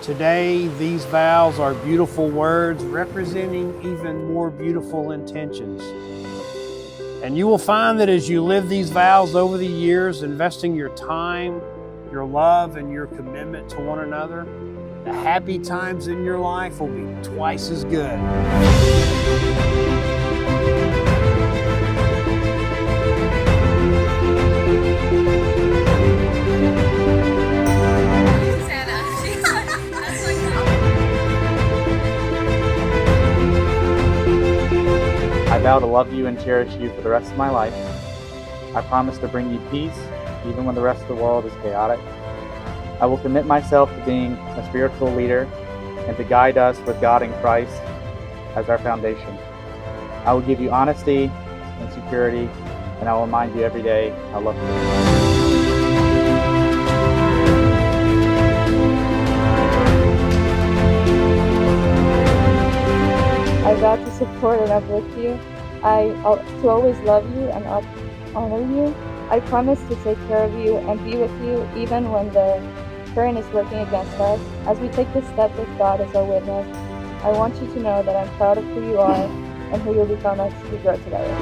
Today, these vows are beautiful words representing even more beautiful intentions. And you will find that as you live these vows over the years, investing your time, your love, and your commitment to one another, the happy times in your life will be twice as good. I vow to love you and cherish you for the rest of my life. I promise to bring you peace, even when the rest of the world is chaotic. I will commit myself to being a spiritual leader and to guide us with God in Christ as our foundation. I will give you honesty and security, and I will remind you every day I love you. I vow to support and uplift you, to always love you and honor you. I promise to take care of you and be with you even when the current is working against us. As we take this step with God as our witness, I want you to know that I'm proud of who you are and who you'll become as we grow together.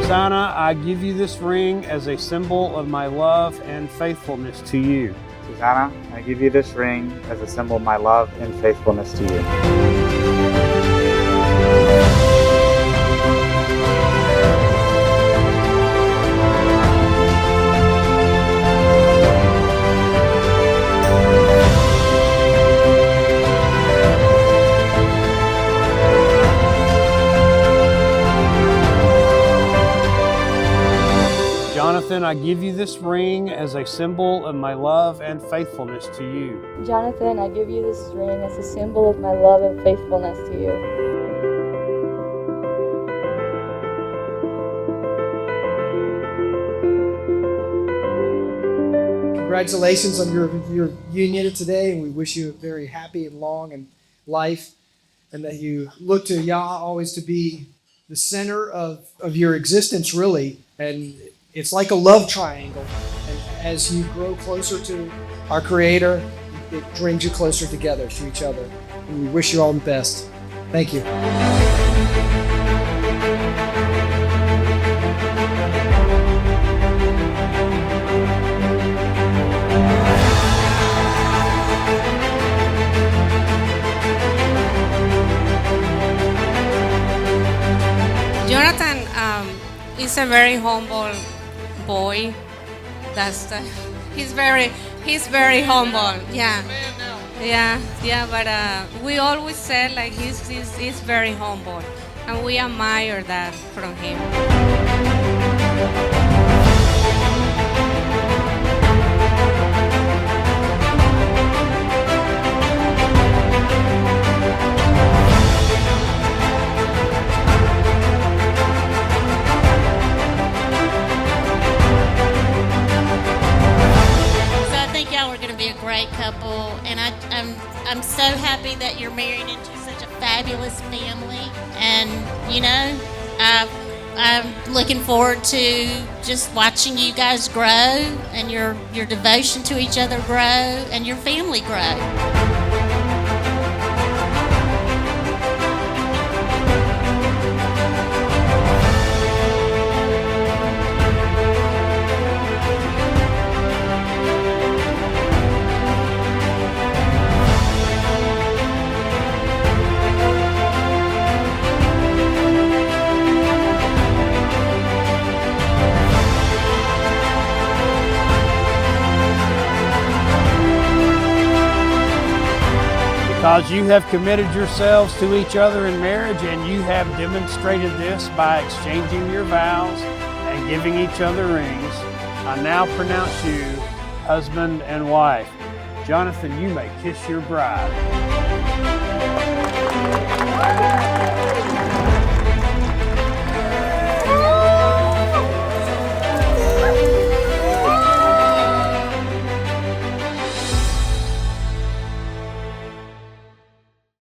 Susanna, I give you this ring as a symbol of my love and faithfulness to you. Susanna, I give you this ring as a symbol of my love and faithfulness to you. Jonathon, I give you this ring as a symbol of my love and faithfulness to you. Jonathon, I give you this ring as a symbol of my love and faithfulness to you. Congratulations on your union today, and we wish you a very happy and long and life, and that you look to Yah always to be the center of your existence, really. And it's like a love triangle, and as you grow closer to our Creator, it brings you closer together to each other. And we wish you all the best. Thank you. Jonathon is a very humble boy. He's very humble. Yeah. But we always said like he's very humble, and we admire that from him. Be a great couple, and I'm so happy that you're married into such a fabulous family. And I'm looking forward to just watching you guys grow, and your devotion to each other grow, and your family grow. Because you have committed yourselves to each other in marriage, and you have demonstrated this by exchanging your vows and giving each other rings, I now pronounce you husband and wife. Jonathon, you may kiss your bride.